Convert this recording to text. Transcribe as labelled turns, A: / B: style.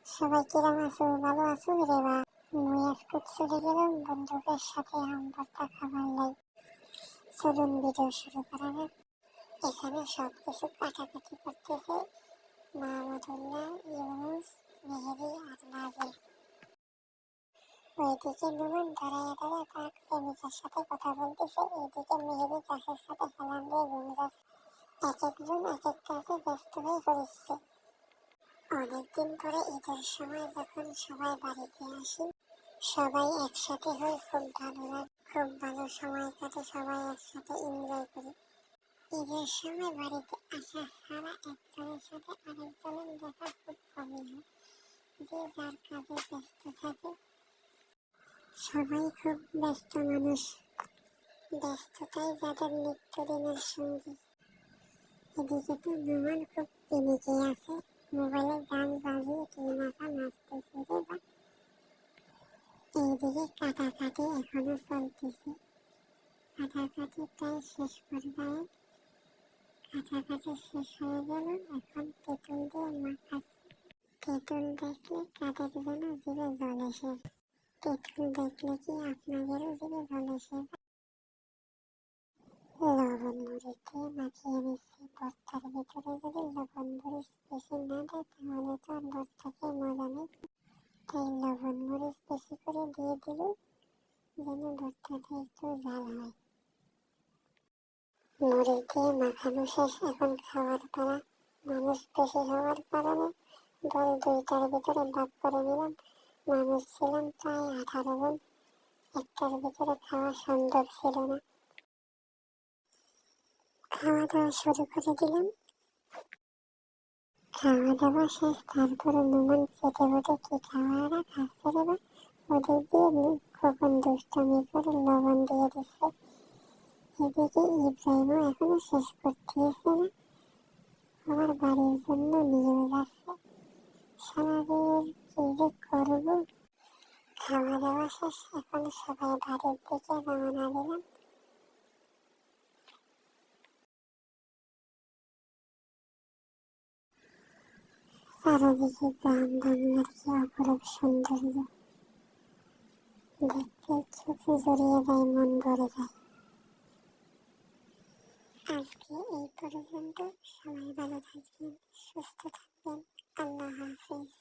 A: সবাই কিরম আছো? ভালো আছো রে বা? মুই আজকে চলে গেলাম বন্ধুদের সাথে আম ভর্তা খাবার লাই। চলুন ভিডিও শুরু করা যাক। এখানে সবকিছু কাটাকাটি করতেছে মাহমুদুল্লাহ, ইউনুস, মেহেদি আর নাজিল। ওইদিকে নুমান দাঁড়ায় দাঁড়ায় তার প্রেমিকার সাথে কথা বলতেছে, এইদিকে মেহেদি গাছের সাথে হেলান দিয়ে ঘুম যাচ্ছে। এক একজন এক এক কাজে ব্যস্ত হয়ে পড়েছে। অনেকদিন পরে ঈদের সময় যখন সবাই বাড়িতে আসি, সবাই একসাথে হই, খুব ভালো লাগে, খুব ভালো সময় কাটে, সবাই একসাথে এনজয় করি। ঈদের সময় বাড়িতে আসা ছাড়া একজনের সাথে আরেকজনের দেখা খুব কমই হয়, যে যার কাজে ব্যস্ত থাকে। সবাই খুব ব্যস্ত মানুষ, ব্যস্ততাই যাদের নিত্যদিনের সঙ্গী। এদিকে তো নুমান খুব পিনিকে আছে, মোবাইলে গান বাজিয়ে কি নাচা নাচতেছে রে বা। এইদিকে কাটাকাটি এখনো চলতেছে, কাটাকাটি প্রায় শেষ পর্যায়ে। কাটাকাটি শেষ হয়ে গেল, এখন তেঁতুল দিয়ে মাখাচ্ছে। তেঁতুল দেখলে কাদের যেন জিভে জল এসে যায়। তেঁতুল দেখলে কি আপনাদেরও জিভে জল এসে যায়? লবণ মরিচ দিয়ে মাখিয়ে নিচ্ছি। ভর্তার ভিতরে যদি লবণ মরিচ বেশি না দেয় তাহলে তো আর ভর্তা খেয়ে মজা নেই। তাই লবণ মরিচ বেশি করে দিয়ে দিল, যেন ভর্তাটা একটু ঝাল হয়। মরিচ দিয়ে মাখানো শেষ, এখন খাওয়ার পালা। মানুষ বেশি হওয়ার কারণে দল দুইটার ভিতরে ভাগ করে নিলাম। মানুষ ছিলাম প্রায় 18 জন, একটার ভিতরে খাওয়া সম্ভব ছিল না। খাওয়া দাওয়া শুরু করে দিলাম। খাওয়া দাওয়া শেষ, তারপরে নুমান চেটে বটে কি খাওয়ারা খাচ্ছে রে বা। ওদের দিয়ে খোকন দুষ্টামি করে লবণ দিয়ে দিচ্ছে। এদিকে ইব্রাহিমও এখনো শেষ করতেছে না, আমার বাড়ির জন্য নিয়ে যাচ্ছে। সারাদিন কি যে করবো। খাওয়া দাওয়া শেষ, এখন সবাই বাড়ির দিকে রওনা দিলাম। চারিদিকে গ্রাম বাংলার কি অপরূপ সৌন্দর্য, দেখতে চোখে জড়িয়ে যায়, মন ভরে যায়। আজকে এই পর্যন্ত। সবাই ভালো থাকবেন, সুস্থ থাকবেন। আল্লাহ হাফিজ।